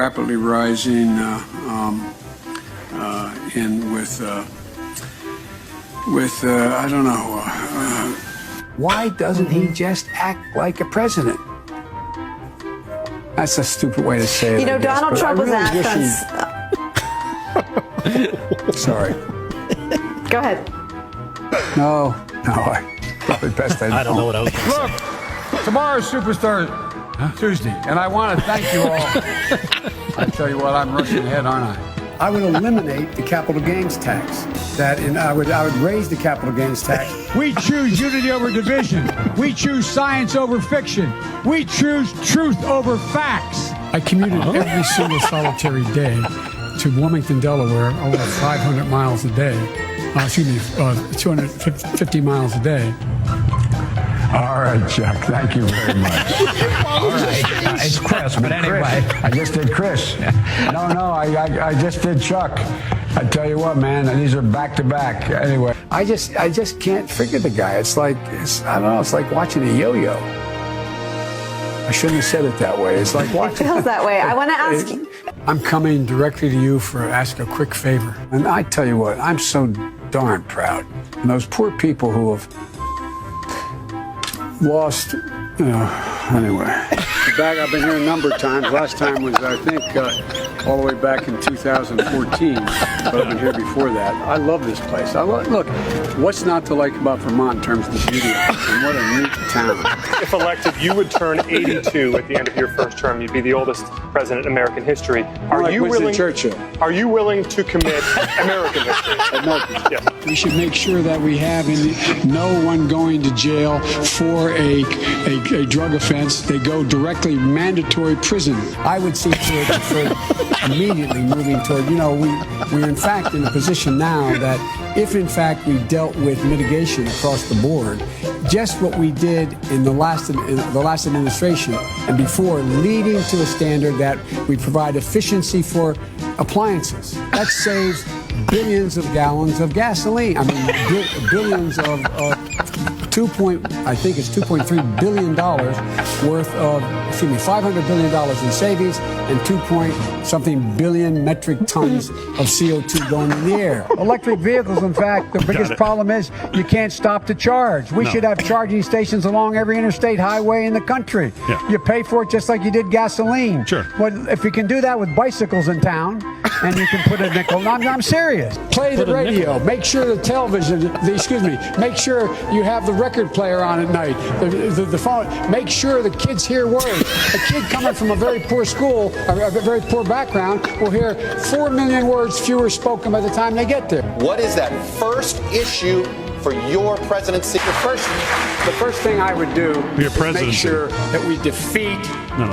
rapidly rising I don't know. Why doesn't he just act like a president? That's a stupid way to say it. You know, Donald Trump was asked on... Sorry. Go ahead. No, probably best I don't know what I was going to say. Look, tomorrow's Superstar Tuesday, and I want to thank you all. I tell you what, I'm rushing ahead, aren't I? I would eliminate the capital gains tax. I would raise the capital gains tax. We choose unity over division. We choose science over fiction. We choose truth over facts. I commuted every single solitary day to Wilmington, Delaware, over 500 miles a day. 250 miles a day. All right, Chuck, thank you very much. All right, it's Chris, but anyway. I just did Chris. No, I just did Chuck. I tell you what, man, these are back to back. Anyway, I just can't figure the guy. It's like watching a yo-yo. I shouldn't have said it that way. It's like watching. It feels that way. I want to ask you. I'm coming directly to you for ask a quick favor. And I tell you what, I'm so darn proud. And those poor people who have lost, anyway. I've been here a number of times. Last time was, I think, all the way back in 2014. But I've been here before that. I love this place. Look, what's not to like about Vermont in terms of the beauty of it? And what a neat town. If elected, you would turn 82 at the end of your first term. You'd be the oldest president in American history. Are you willing to commit American history? Yes. We should make sure that we have no one going to jail for a drug offense. They go directly mandatory prison. I would see to it for immediately moving toward, we're in fact in a position now that if in fact we dealt with mitigation across the board, just what we did in the last administration and before, leading to a standard that we provide efficiency for appliances. That saves billions of gallons of gasoline. I mean, billions of $2.3 billion worth of, $500 billion in savings and 2-something billion metric tons of CO2 going in the air. Electric vehicles, in fact, the biggest problem is you can't stop to charge. We should have charging stations along every interstate highway in the country. Yeah. You pay for it just like you did gasoline. Sure. Well, if you can do that with bicycles in town, and you can put a nickel. I'm serious. Play the radio. Make sure the television, make sure you have the record player on at night. The phone. Make sure the kids hear words. A kid coming from a very poor school, a very poor background, will hear 4 million words fewer spoken by the time they get there. What is that first issue for your presidency? The first thing I would do is make sure that we defeat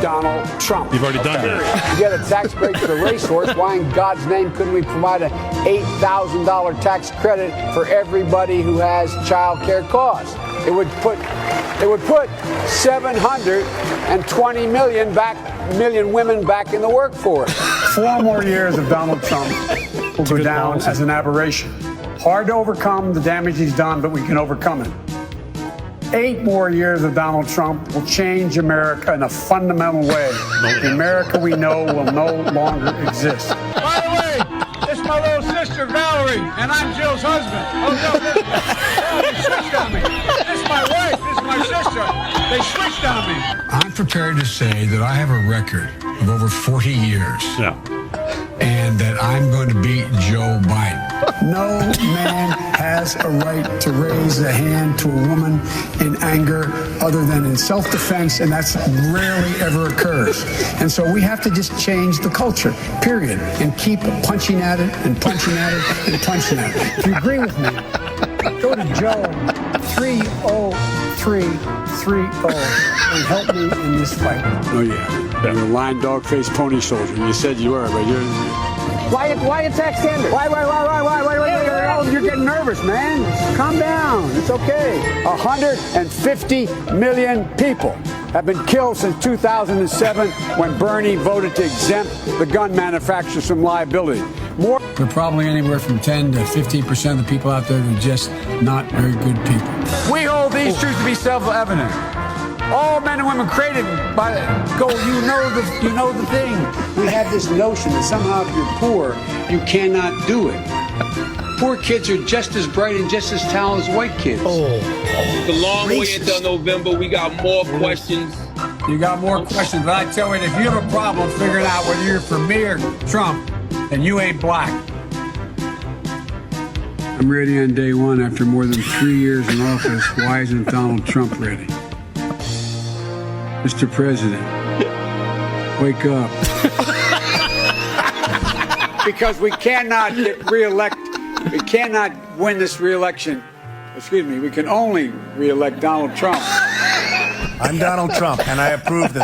Donald Trump. You've already done that. You get a tax break for the racehorse. Why in God's name couldn't we provide an $8,000 tax credit for everybody who has child care costs? It would put 720 million women back in the workforce. 4 more years of Donald Trump will go down as an aberration. Hard to overcome the damage he's done, but we can overcome it. 8 more years of Donald Trump will change America in a fundamental way. The America we know will no longer exist. By the way, this is my little sister, Valerie, and I'm Jill's husband. Oh, no, they switched on me. This is my wife, this is my sister. They switched on me. I'm prepared to say that I have a record of over 40 years. Yeah. And that I'm going to beat Joe Biden. No man has a right to raise a hand to a woman in anger other than in self-defense, and that's rarely ever occurs. And so we have to just change the culture, period, and keep punching at it and punching at it and punching at it. If you agree with me, go to Joe 30330 and help me in this fight. Oh, yeah. You're a lying dog-faced pony soldier. You said you were, but you're... Why attack Sanders? Why? You're getting nervous, man. Calm down. It's okay. 150 million people have been killed since 2007 when Bernie voted to exempt the gun manufacturers from liability. There are probably anywhere from 10 to 15% of the people out there who are just not very good people. We hold these truths to be self-evident. All men and women created by gold. You know the thing. We have this notion that somehow if you're poor, you cannot do it. Poor kids are just as bright and just as talented as white kids. It's a long way until November. We got more questions. You got more questions, but I tell you, if you have a problem figuring out whether you're for me or Trump, then you ain't black. I'm ready on day one after more than 3 years in office. Why isn't Donald Trump ready? Mr. President, wake up. Because we cannot get reelected. We cannot win this reelection. Excuse me, we can only reelect Donald Trump. I'm Donald Trump, and I approve this.